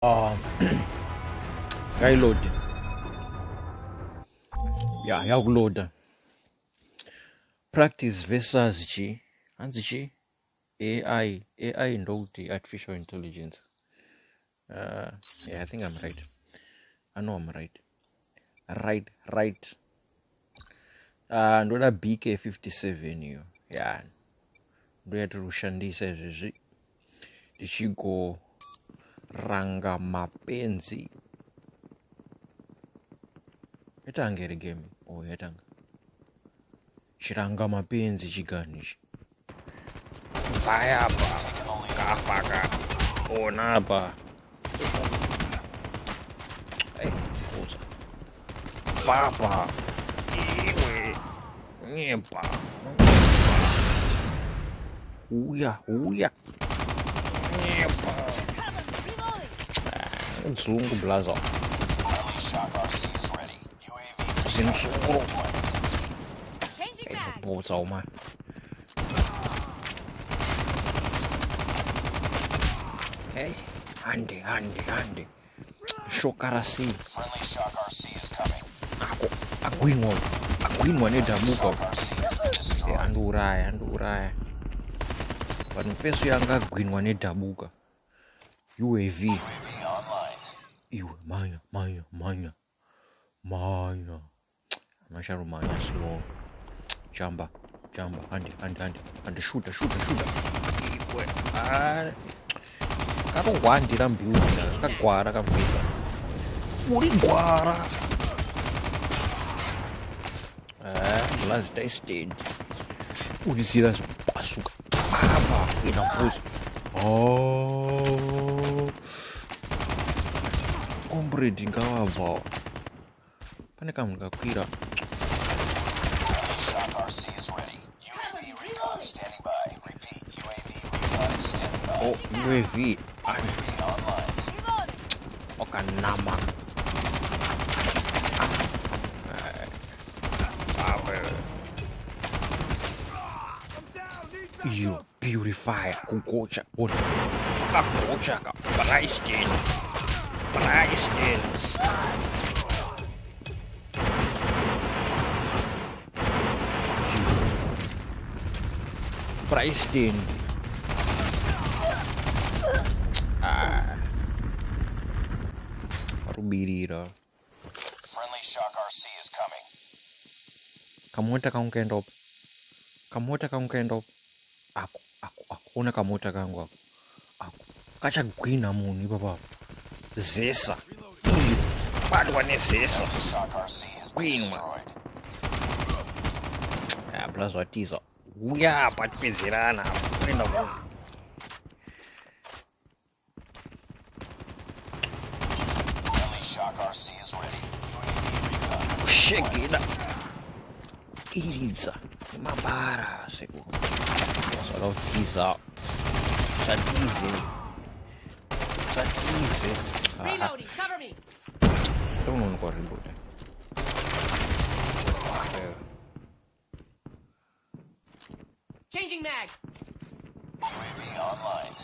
Load. Yeah, load. Practice versus G. And G. AI ndouti artificial intelligence. Yeah, I think I'm right. I know I'm right. Right. Ndoda BK57 hiyo. Yeah. Ndoya tirushandisa izvezvi. Ndichigo ranga mapenzi. Yatanga iri game. Oh, yatanga. Chiranga mapenzi chiganishi. Fire apa. Kafaka. Ona apa. Hey, uza. Fapa. Iwe. Nyepa. Uya. Nyepa. Zungu blazo. Zinsuru. Boza uma. Hey, hande. Shokarasi. Friendly Shock RC is coming. Agwinwa nedabuka. Anduraya. Vanhu fesu yanga agwinwa nedabuka. UAV. Iwe manya. Masharu manya slow. Jamba. Hande shoot. Iwe. Karongwandira mbiuda. Kagwara kamfisa. Uri gwara. Last day stayed. Uri zira pasuka. Apa ina pose. Oh. Comrade ngawava. Pane kamunhu kakwira. Shock RC is ready. UAV recon standing by. Repeat, UAV recon is standing by. Oh, UAV. UAV online. Okanama. You purifier. Kukocha. Kakocha. Priced. Priced. Rubirira. Friendly Shock RC is coming. Kamota kaunkaenda up. Ako. Una kamota kangu ako. Kachagwina munhu ipapa. Zesa. Batwa nezesa. Shock RC has been destroyed. Plus watiza. Uya patipedzerana. Uenda munhu. Friendly Shock RC is ready. UAV recon. Kushegeda. Iridza. Mabara seko. Salotiza. Chatize. Reloading, cover me. Don't know what reload. Changing mag. UAV online.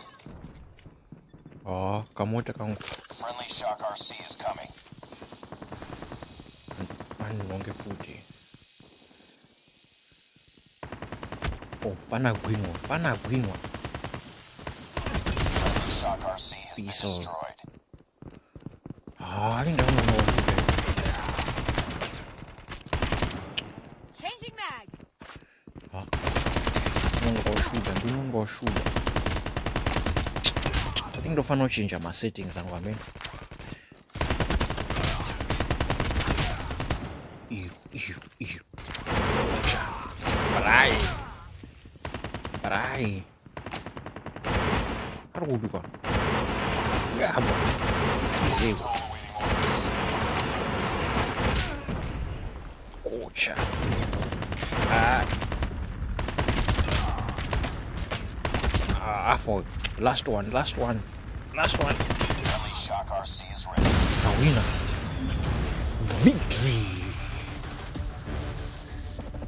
Oh, kamota kangu. Friendly Shock RC is coming. Vanonge futi. Oh, panagwinwa. Friendly Shock RC has been Piso. destroyed. I don't know. Changing mag. Ndinongoshuda. I think ndofana uchinja ma settings angu amene. Iyo. Barai. Arudi kwa. Yabo. Izeu. Kocha. Afford. Last one. Friendly Shock RC is ready. A winner. Victory.